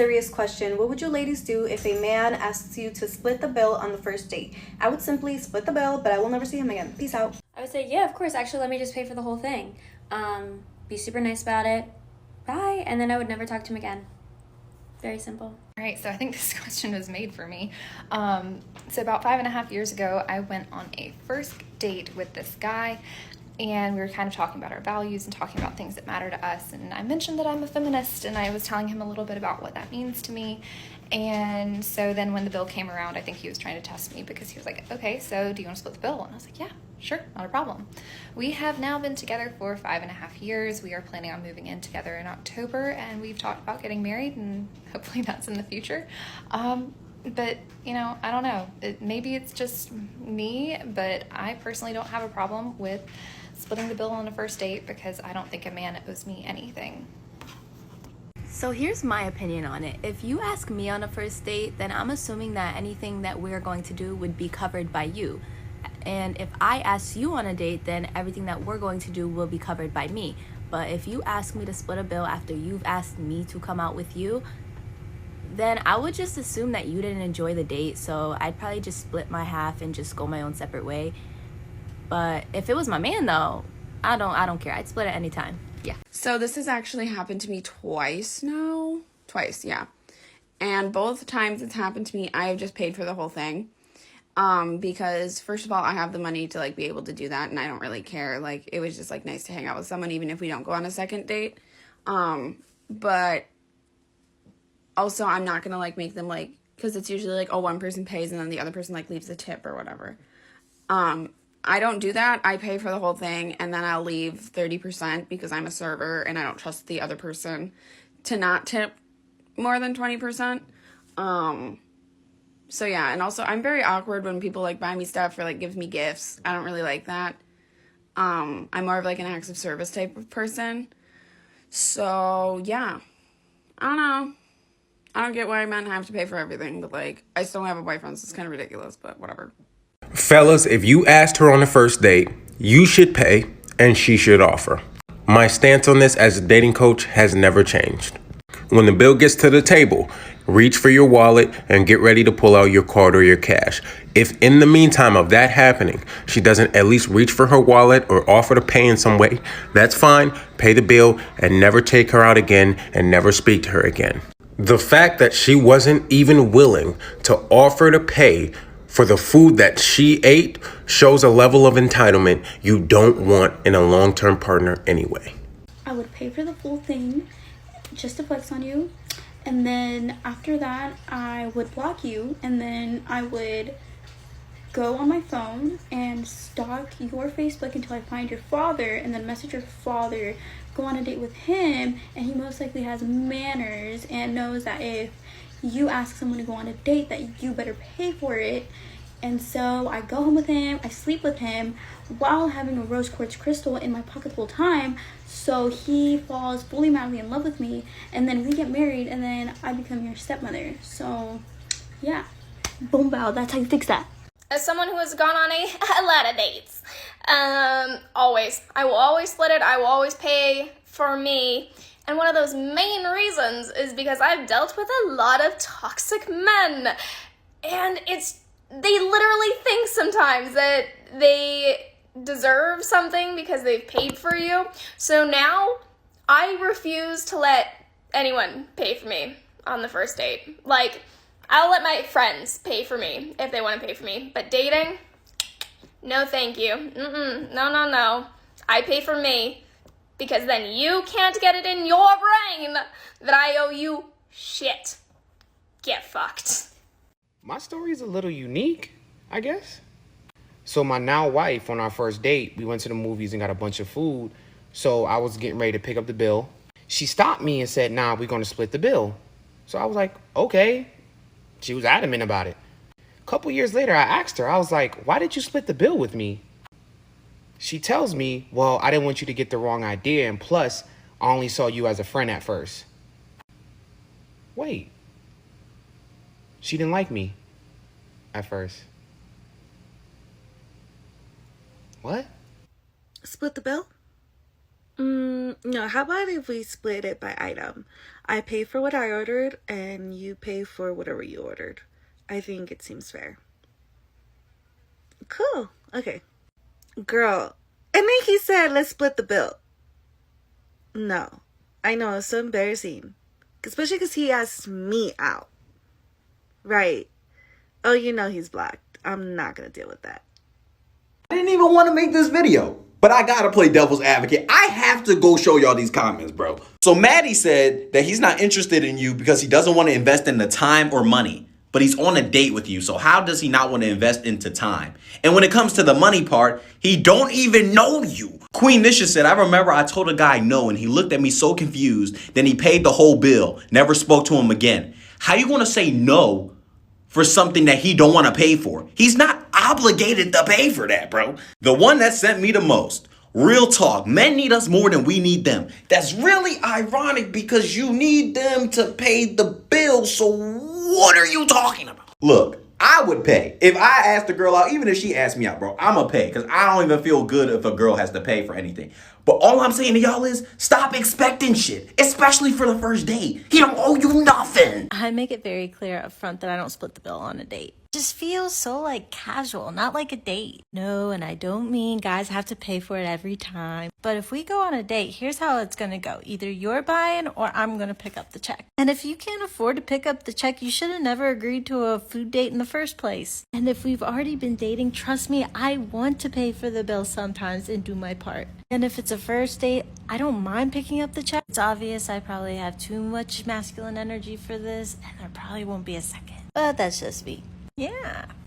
serious question. What would you ladies do if a man asks you to split the bill on the first date? I would simply split the bill, but I will never see him again. Peace out. I would say, yeah, of course. Actually, let me just pay for the whole thing. Be super nice about it. Bye. And then I would never talk to him again. Very simple. All right, so I think this question was made for me. So about 5.5 years ago, I went on a first date with this guy, and we were kind of talking about our values and talking about things that matter to us. And I mentioned that I'm a feminist, and I was telling him a little bit about what that means to me. And so then when the bill came around, I think he was trying to test me because he was like, okay, so do you want to split the bill? And I was like, yeah, sure, not a problem. We have now been together for 5.5 years. We are planning on moving in together in October, and we've talked about getting married, and hopefully that's in the future. But, you know, I don't know. Maybe it's just me, but I personally don't have a problem with splitting the bill on a first date because I don't think a man owes me anything. So here's my opinion on it. If you ask me on a first date, then I'm assuming that anything that we're going to do would be covered by you. And if I ask you on a date, then everything that we're going to do will be covered by me. But if you ask me to split a bill after you've asked me to come out with you, then I would just assume that you didn't enjoy the date. So I'd probably just split my half and just go my own separate way. But if it was my man though, I don't care. I'd split it anytime. Yeah. So this has actually happened to me twice now. Twice, yeah. And both times it's happened to me, I have just paid for the whole thing. Because first of all, I have the money to like be able to do that, and I don't really care. Like, it was just like nice to hang out with someone even if we don't go on a second date. But also I'm not gonna like make them like, because it's usually like, oh, one person pays and then the other person like leaves a tip or whatever. I don't do that. I pay for the whole thing, and then I'll leave 30% because I'm a server and I don't trust the other person to not tip more than 20%. So yeah, and also I'm very awkward when people like buy me stuff or like give me gifts. I don't really like that. I'm more of like an acts of service type of person. So yeah, I don't know. I don't get why men have to pay for everything, but like I still have a boyfriend, so it's kind of ridiculous, but whatever. Fellas, if you asked her on the first date, you should pay and she should offer. My stance on this as a dating coach has never changed. When the bill gets to the table, reach for your wallet and get ready to pull out your card or your cash. If in the meantime of that happening, she doesn't at least reach for her wallet or offer to pay in some way, that's fine. Pay the bill and never take her out again and never speak to her again. The fact that she wasn't even willing to offer to pay for the food that she ate shows a level of entitlement you don't want in a long-term partner anyway. I would pay for the full thing just to flex on you, and then after that I would block you, and then I would go on my phone and stalk your Facebook until I find your father, and then message your father, go on a date with him, and he most likely has manners and knows that if you ask someone to go on a date that you better pay for it. And so I go home with him, I sleep with him while having a rose quartz crystal in my pocket the whole time, so he falls fully madly in love with me, and then we get married, and then I become your stepmother. So yeah, boom bow, that's how you fix that. As someone who has gone on a lot of dates, I will always split it. I will always pay for me. And one of those main reasons is because I've dealt with a lot of toxic men. And they literally think sometimes that they deserve something because they've paid for you. So now I refuse to let anyone pay for me on the first date. Like, I'll let my friends pay for me if they want to pay for me. But dating? No, thank you. No. I pay for me. Because then you can't get it in your brain that I owe you shit. Get fucked. My story is a little unique, I guess. So my now wife, on our first date, we went to the movies and got a bunch of food. So I was getting ready to pick up the bill. She stopped me and said, nah, we're going to split the bill. So I was like, okay. She was adamant about it. A couple years later, I asked her, I was like, why did you split the bill with me? She tells me, well, I didn't want you to get the wrong idea, and plus, I only saw you as a friend at first. Wait. She didn't like me at first. What? Split the bill? No, how about if we split it by item? I pay for what I ordered and you pay for whatever you ordered. I think it seems fair. Cool. Okay. Girl. And then he said, let's split the bill. No. I know, it's so embarrassing. Especially because he asked me out. Right. Oh, you know he's blocked. I'm not going to deal with that. I didn't even want to make this video, but I gotta play devil's advocate. I have to go show y'all these comments, bro. So Maddie said that he's not interested in you because he doesn't want to invest in the time or money, but he's on a date with you. So how does he not want to invest into time? And when it comes to the money part, he don't even know you. Queen Nisha said, I remember I told a guy no and he looked at me so confused. Then he paid the whole bill, never spoke to him again. How you gonna say no for something that he don't want to pay for? He's not obligated to pay for that, bro. The one that sent me the most. Real talk. Men need us more than we need them. That's really ironic because you need them to pay the bill. So what are you talking about? Look, I would pay. If I asked a girl out, even if she asked me out, bro, I'ma pay. Because I don't even feel good if a girl has to pay for anything. But all I'm saying to y'all is stop expecting shit, especially for the first date. He don't owe you nothing. I make it very clear up front that I don't split the bill on a date. Just feels so like casual, not like a date. No, and I don't mean guys have to pay for it every time. But if we go on a date, here's how it's gonna go. Either you're buying or I'm gonna pick up the check. And if you can't afford to pick up the check, you should have never agreed to a food date in the first place. And if we've already been dating, trust me, I want to pay for the bill sometimes and do my part. And if it's a first date, I don't mind picking up the check. It's obvious I probably have too much masculine energy for this, and there probably won't be a second. But that's just me. Yeah.